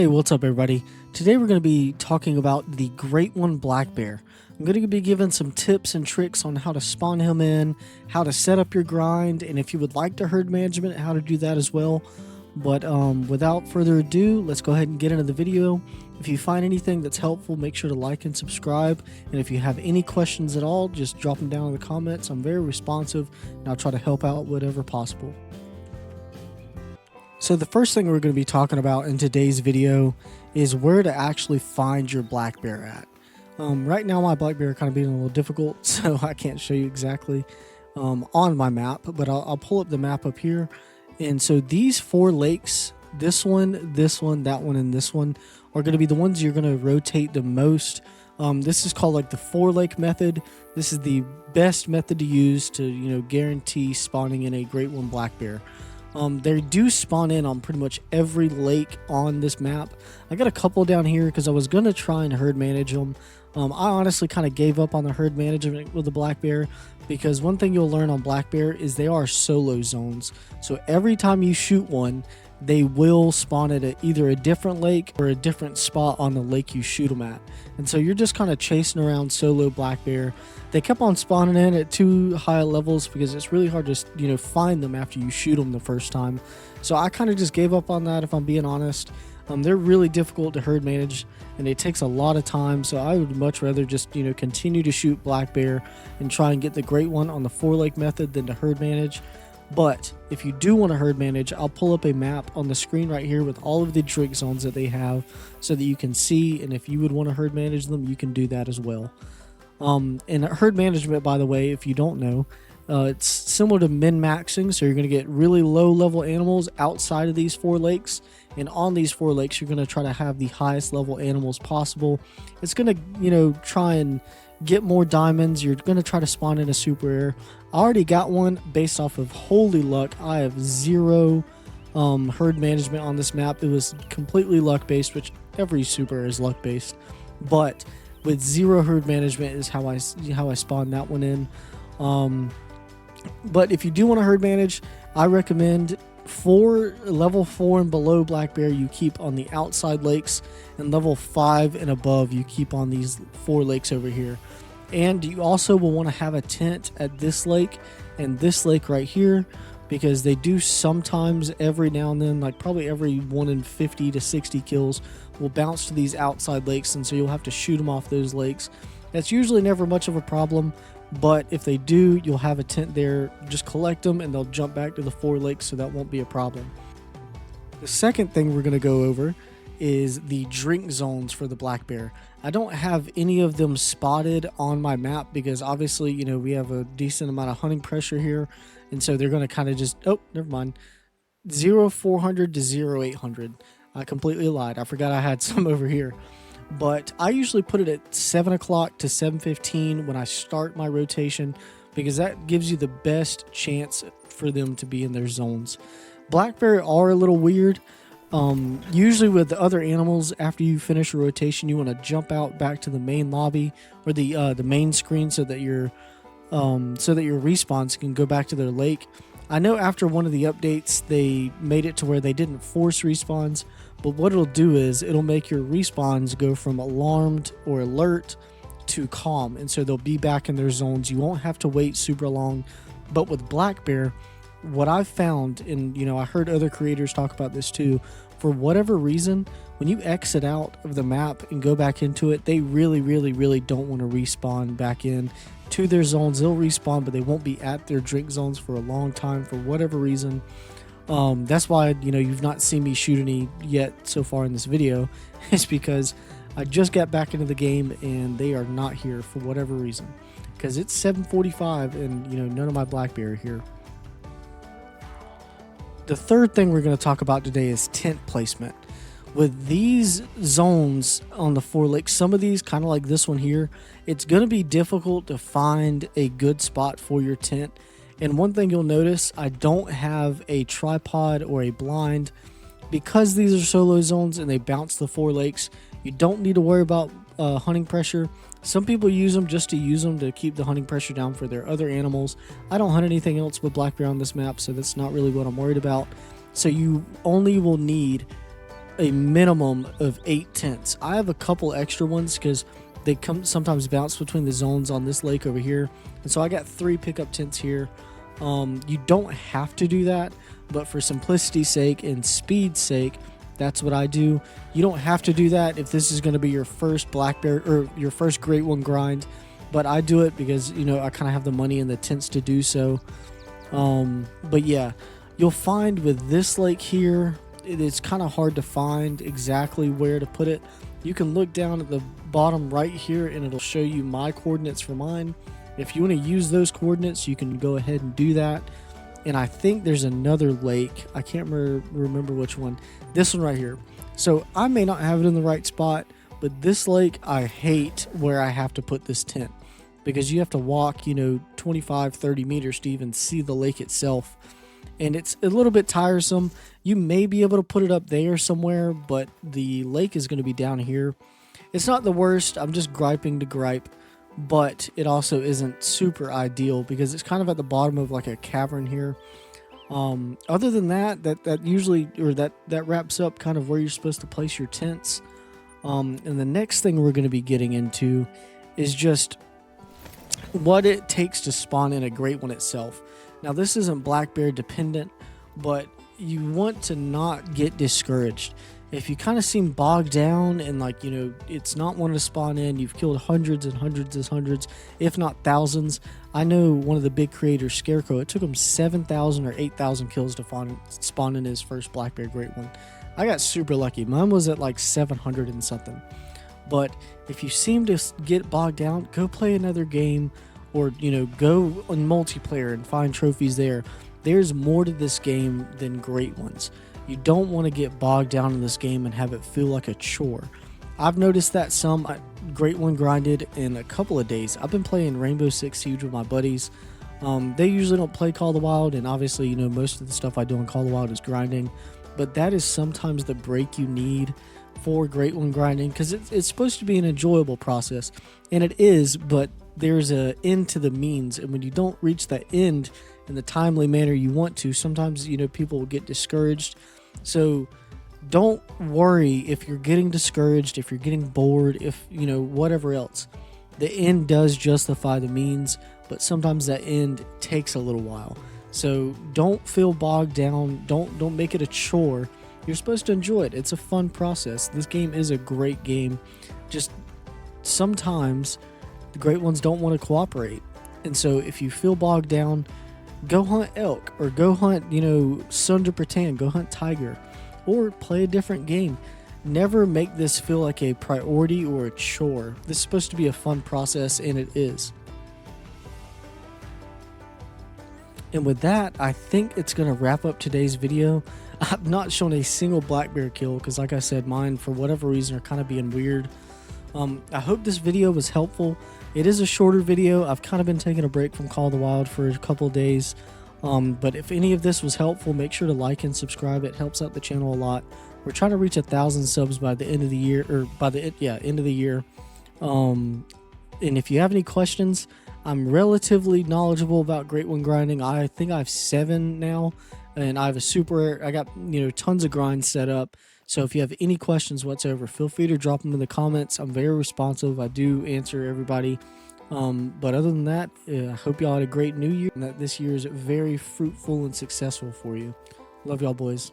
Hey, what's up everybody? Today we're going to be talking about the Great One Black Bear. I'm going to be giving some tips and tricks on how to spawn him in, how to set up your grind, and if you would like to herd management, how to do that as well. But without further ado, let's go ahead and get into the video. If you find anything that's helpful, make sure to like and subscribe. And if you have any questions at all, just drop them down in the comments. I'm very responsive and I'll try to help out whatever possible. So the first thing we're going to be talking about in today's video is where to actually find your black bear at. Right now my black bear kind of being a little difficult, so I can't show you exactly on my map, but I'll pull up the map up here. And so these four lakes, this one, that one, and this one, are going to be the ones you're going to rotate the most. This is called like the 4-lake method. This is the best method to use to, guarantee spawning in a Great One Black Bear. They do spawn in on pretty much every lake on this map. I got a couple down here because I was going to try and herd manage them. I honestly kind of gave up on the herd management with the black bear because one thing you'll learn on black bear is they are solo zones. So every time you shoot one, they will spawn at either a different lake or a different spot on the lake you shoot them at. And so you're just kind of chasing around solo black bear. They kept on spawning in at too high levels because it's really hard to find them after you shoot them the first time. So I kind of just gave up on that, if I'm being honest. They're really difficult to herd manage and it takes a lot of time, so I would much rather just continue to shoot black bear and try and get the Great One on the 4-lake method than to herd manage. But if you do want to herd manage, I'll pull up a map on the screen right here with all of the drink zones that they have so that you can see, and if you would want to herd manage them, you can do that as well. And herd management, by the way, if you don't know, it's similar to min-maxing, so you're going to get really low-level animals outside of these 4 lakes, and on these 4 lakes, you're going to try to have the highest level animals possible. It's going to, try and get more diamonds. You're going to try to spawn in a super rare. I already got one based off of holy luck. I have 0 herd management on this map. It was completely luck based, which every super rare is luck based, but with 0 herd management is how I spawned that one in. But if you do want to herd manage, I recommend level 4 and below black bear you keep on the outside lakes, and level 5 and above you keep on these 4 lakes over here. And you also will want to have a tent at this lake and this lake right here, because they do sometimes every now and then, like probably every 1 in 50 to 60 kills, will bounce to these outside lakes, and so you'll have to shoot them off those lakes. That's usually never much of a problem, but if they do, you'll have a tent there. Just collect them and they'll jump back to the 4 lakes, so that won't be a problem. The second thing we're going to go over is the drink zones for the black bear. I don't have any of them spotted on my map because obviously, we have a decent amount of hunting pressure here, and so they're going to kind of just, oh, never mind, 0400 to 0800. I completely lied. I forgot I had some over here. But I usually put it at 7 o'clock to 7:15 when I start my rotation, because that gives you the best chance for them to be in their zones. Black bear are a little weird. Usually with the other animals, after you finish a rotation, you want to jump out back to the main lobby or the main screen so that your respawns can go back to their lake. I know after one of the updates they made it to where they didn't force respawns, but what it'll do is it'll make your respawns go from alarmed or alert to calm, and so they'll be back in their zones. You won't have to wait super long. But with black bear, what I've found, and I heard other creators talk about this too, for whatever reason, when you exit out of the map and go back into it, they really don't want to respawn back in to their zones. They'll respawn, but they won't be at their drink zones for a long time for whatever reason. That's why you've not seen me shoot any yet so far in this video. It's because I just got back into the game and they are not here for whatever reason, because it's 7:45 and none of my black bear are here. The third thing we're going to talk about today is tent placement. With these zones on the 4 lakes, some of these, kind of like this one here, it's going to be difficult to find a good spot for your tent. And one thing you'll notice, I don't have a tripod or a blind. Because these are solo zones and they bounce the 4 lakes, you don't need to worry about hunting pressure. Some people use them just to use them to keep the hunting pressure down for their other animals. I don't hunt anything else but black bear on this map, so that's not really what I'm worried about. So you only will need a minimum of 8 tents. I have a couple extra ones because they sometimes bounce between the zones on this lake over here, and so I got 3 pickup tents here. You don't have to do that, but for simplicity's sake and speed's sake, that's what I do. You don't have to do that if this is going to be your first black bear or your first great one grind, but I do it because, you know, I kind of have the money and the tents to do so. But yeah, you'll find with this lake here, it's kind of hard to find exactly where to put it. You can look down at the bottom right here and it'll show you my coordinates for mine. If you want to use those coordinates, you can go ahead and do that. And I think there's another lake. I can't remember which one. This one right here. So I may not have it in the right spot, but this lake, I hate where I have to put this tent because you have to walk, you know, 25, 30 meters to even see the lake itself. And it's a little bit tiresome. You may be able to put it up there somewhere, but the lake is going to be down here. It's not the worst. I'm just griping to gripe. But it also isn't super ideal because it's kind of at the bottom of like a cavern here. Other than that usually, or that wraps up kind of where you're supposed to place your tents. And the next thing we're going to be getting into is just what it takes to spawn in a great one itself. Now this isn't black bear dependent, but you want to not get discouraged. If you kind of seem bogged down and like, you know, it's not wanting to spawn in, you've killed hundreds and hundreds and hundreds, if not thousands. I know one of the big creators, Scarecrow, it took him 7,000 or 8,000 kills to spawn in his first black bear great one. I got super lucky. Mine was at like 700 and something. But if you seem to get bogged down, go play another game or, you know, go on multiplayer and find trophies there. There's more to this game than great ones. You don't want to get bogged down in this game and have it feel like a chore. I've noticed that some great one grinded in a couple of days. I've been playing Rainbow Six Siege with my buddies. They usually don't play Call of the Wild, and obviously, you know, most of the stuff I do on Call of the Wild is grinding. But that is sometimes the break you need for great one grinding because it's supposed to be an enjoyable process, and it is, but there's an end to the means, and when you don't reach that end in the timely manner you want to, sometimes, you know, people will get discouraged. So don't worry if you're getting discouraged, if you're getting bored, if, you know, whatever else. The end does justify the means, but sometimes that end takes a little while. So don't feel bogged down. Don't make it a chore. You're supposed to enjoy it. It's a fun process. This game is a great game. Just sometimes the great ones don't want to cooperate. And so if you feel bogged down, go hunt elk or go hunt, you know, Sunder Pretend, go hunt tiger or play a different game. Never make this feel like a priority or a chore. This is supposed to be a fun process, and it is. And with that, I think it's going to wrap up today's video. I've not shown a single black bear kill because, like I said, mine, for whatever reason, are kind of being weird. I hope this video was helpful. It is a shorter video. I've kind of been taking a break from Call of the Wild for a couple of days. But if any of this was helpful, make sure to like and subscribe. It helps out the channel a lot. We're trying to reach 1,000 subs by the end of the year, or by the end of the year. And if you have any questions, I'm relatively knowledgeable about great one grinding. I think I have 7 now, and I have a super. I got, you know, tons of grinds set up. So if you have any questions whatsoever, feel free to drop them in the comments. I'm very responsive. I do answer everybody. But other than that, I hope y'all had a great new year and that this year is very fruitful and successful for you. Love y'all, boys.